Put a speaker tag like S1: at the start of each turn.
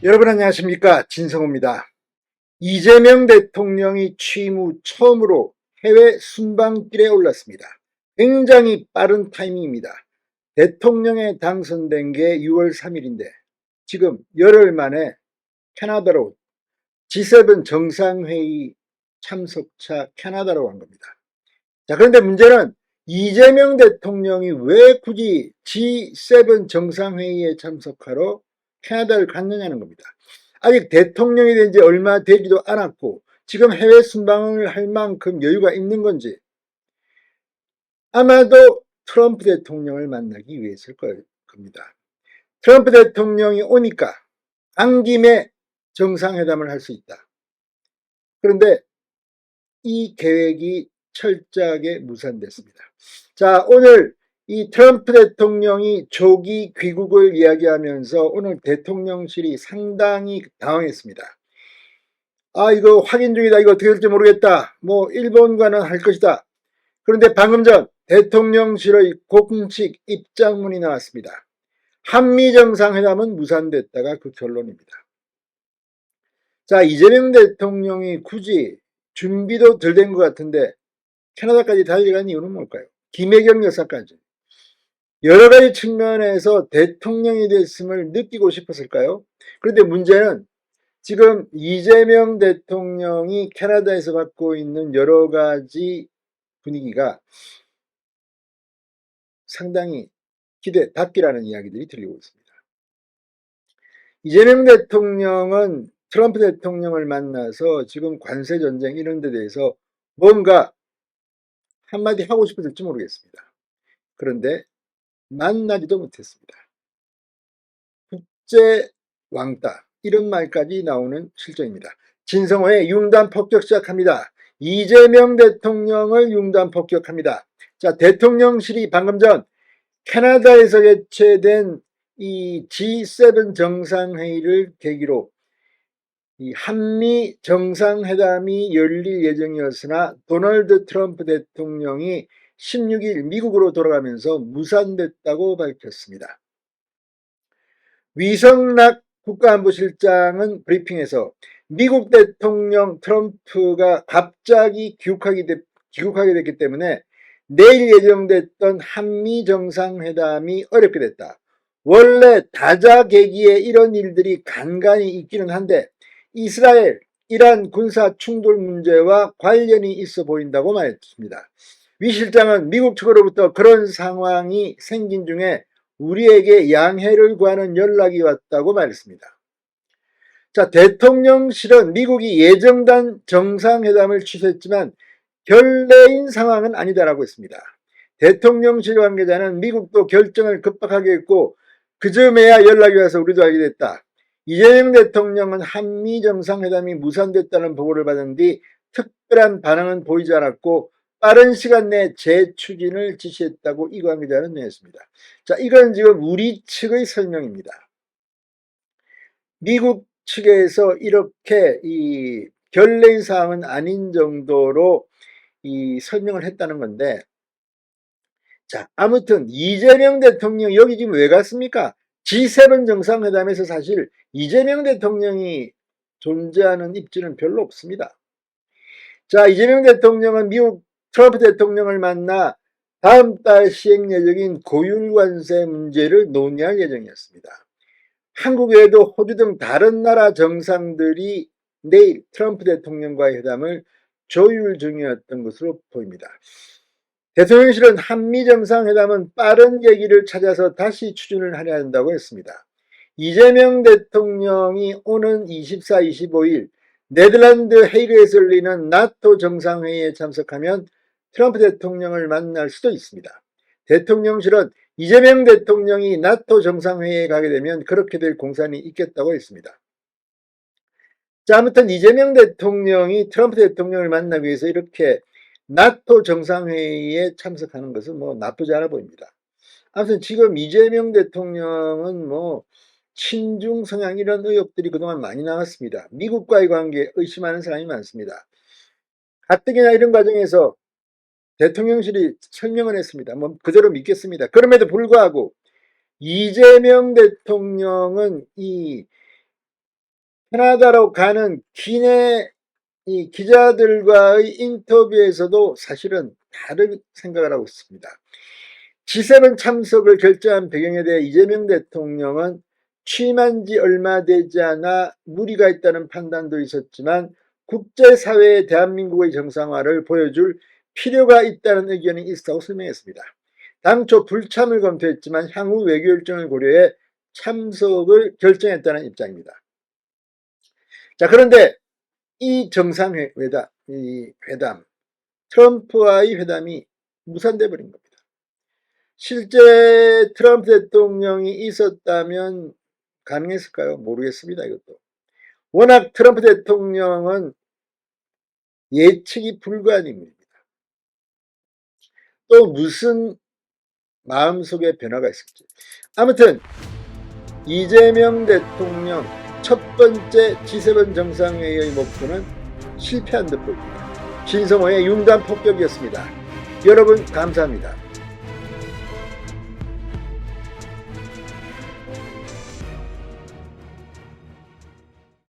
S1: 여러분 안녕하십니까? 진성호입니다. 이재명 대통령이 취임 후 처음으로 해외 순방길에 올랐습니다. 굉장히 빠른 타이밍입니다. 대통령에 당선된 게 6월 3일인데 지금 열흘 만에 캐나다로 G7 정상회의 참석차 캐나다로 간 겁니다. 자, 그런데 문제는 이재명 대통령이 왜 굳이 G7 정상회의에 참석하러 캐나다를 갔느냐는 겁니다. 아직 대통령이 된 지 얼마 되지도 않았고 지금 해외 순방을 할 만큼 여유가 있는 건지 아마도 트럼프 대통령을 만나기 위해서일 겁니다. 트럼프 대통령이 오니까 간 김에 정상회담을 할 수 있다. 그런데 이 계획이 철저하게 무산됐습니다. 자, 오늘 이 트럼프 대통령이 조기 귀국을 이야기하면서 오늘 대통령실이 상당히 당황했습니다. 이거 확인 중이다. 이거 어떻게 될지 모르겠다. 뭐 일본과는 할 것이다. 그런데 방금 전 대통령실의 공식 입장문이 나왔습니다. 한미 정상회담은 무산됐다가 그 결론입니다. 자, 이재명 대통령이 굳이 준비도 덜 된 것 같은데 캐나다까지 달려간 이유는 뭘까요? 김혜경 여사까지. 여러 가지 측면에서 대통령이 됐음을 느끼고 싶었을까요? 그런데 문제는 지금 이재명 대통령이 캐나다에서 갖고 있는 여러 가지 분위기가 상당히 기대 닫기라는 이야기들이 들리고 있습니다. 이재명 대통령은 트럼프 대통령을 만나서 지금 관세 전쟁 이런 데 대해서 뭔가 한마디 하고 싶었을지 모르겠습니다. 그런데 만나지도 못했습니다. 국제 왕따 이런 말까지 나오는 실정입니다. 진성호의 융단 폭격 시작합니다. 이재명 대통령을 융단 폭격합니다. 자, 대통령실이 방금 전 캐나다에서 개최된 이 G7 정상회의를 계기로 이 한미 정상회담이 열릴 예정이었으나 도널드 트럼프 대통령이 16일 미국으로 돌아가면서 무산됐다고 밝혔습니다. 위성락 국가안보실장은 브리핑에서 미국 대통령 트럼프가 갑자기 귀국하게 됐기 때문에 내일 예정됐던 한미 정상회담이 어렵게 됐다. 원래 다자계기에 이런 일들이 간간히 있기는 한데 이스라엘, 이란 군사 충돌 문제와 관련이 있어 보인다고 말했습니다. 위 실장은 미국 측으로부터 그런 상황이 생긴 중에 우리에게 양해를 구하는 연락이 왔다고 말했습니다. 자, 대통령실은 미국이 예정된 정상회담을 취소했지만 결례인 상황은 아니다라고 했습니다. 대통령실 관계자는 미국도 결정을 급박하게 했고 그 즈음에야 연락이 와서 우리도 알게 됐다. 이재명 대통령은 한미 정상회담이 무산됐다는 보고를 받은 뒤 특별한 반응은 보이지 않았고 빠른 시간 내 재추진을 지시했다고 이 관계자는 전했습니다. 자, 이건 지금 우리 측의 설명입니다. 미국 측에서 이렇게 이 결례인 사항은 아닌 정도로 이 설명을 했다는 건데, 자, 아무튼 이재명 대통령 여기 지금 왜 갔습니까? G7 정상회담에서 사실 이재명 대통령이 존재하는 입지는 별로 없습니다. 자, 이재명 대통령은 미국 트럼프 대통령을 만나 다음 달 시행 예정인 고율관세 문제를 논의할 예정이었습니다. 한국 외에도 호주 등 다른 나라 정상들이 내일 트럼프 대통령과의 회담을 조율 중이었던 것으로 보입니다. 대통령실은 한미 정상회담은 빠른 계기를 찾아서 다시 추진을 하려 한다고 했습니다. 이재명 대통령이 오는 24, 25일 네덜란드 헤이그에서 열리는 나토 정상회의에 참석하면 트럼프 대통령을 만날 수도 있습니다. 대통령실은 이재명 대통령이 나토 정상회의에 가게 되면 그렇게 될 공산이 있겠다고 했습니다. 자, 아무튼 이재명 대통령이 트럼프 대통령을 만나기 위해서 이렇게 나토 정상회의에 참석하는 것은 뭐 나쁘지 않아 보입니다. 아무튼 지금 이재명 대통령은 뭐 친중 성향 이런 의혹들이 그동안 많이 나왔습니다. 미국과의 관계에 의심하는 사람이 많습니다. 가뜩이나 이런 과정에서 대통령실이 설명을 했습니다. 뭐 그대로 믿겠습니다. 그럼에도 불구하고 이재명 대통령은 이 캐나다로 가는 기내 이 기자들과의 인터뷰에서도 사실은 다른 생각을 하고 있습니다. G7 참석을 결정한 배경에 대해 이재명 대통령은 취임한 지 얼마 되지 않아 무리가 있다는 판단도 있었지만 국제사회의 대한민국의 정상화를 보여줄 필요가 있다는 의견이 있었다고 설명했습니다. 당초 불참을 검토했지만 향후 외교 일정을 고려해 참석을 결정했다는 입장입니다. 자, 그런데 이 정상회담, 이 회담, 트럼프와의 회담이 무산돼 버린 겁니다. 실제 트럼프 대통령이 있었다면 가능했을까요? 모르겠습니다. 이것도. 워낙 트럼프 대통령은 예측이 불가한 인물입니다. 또 무슨 마음속에 변화가 있을지. 아무튼 이재명 대통령 첫 번째 G7 정상회의의 목표는 실패한 듯 보입니다. 신성호의 융단 폭격이었습니다. 여러분 감사합니다.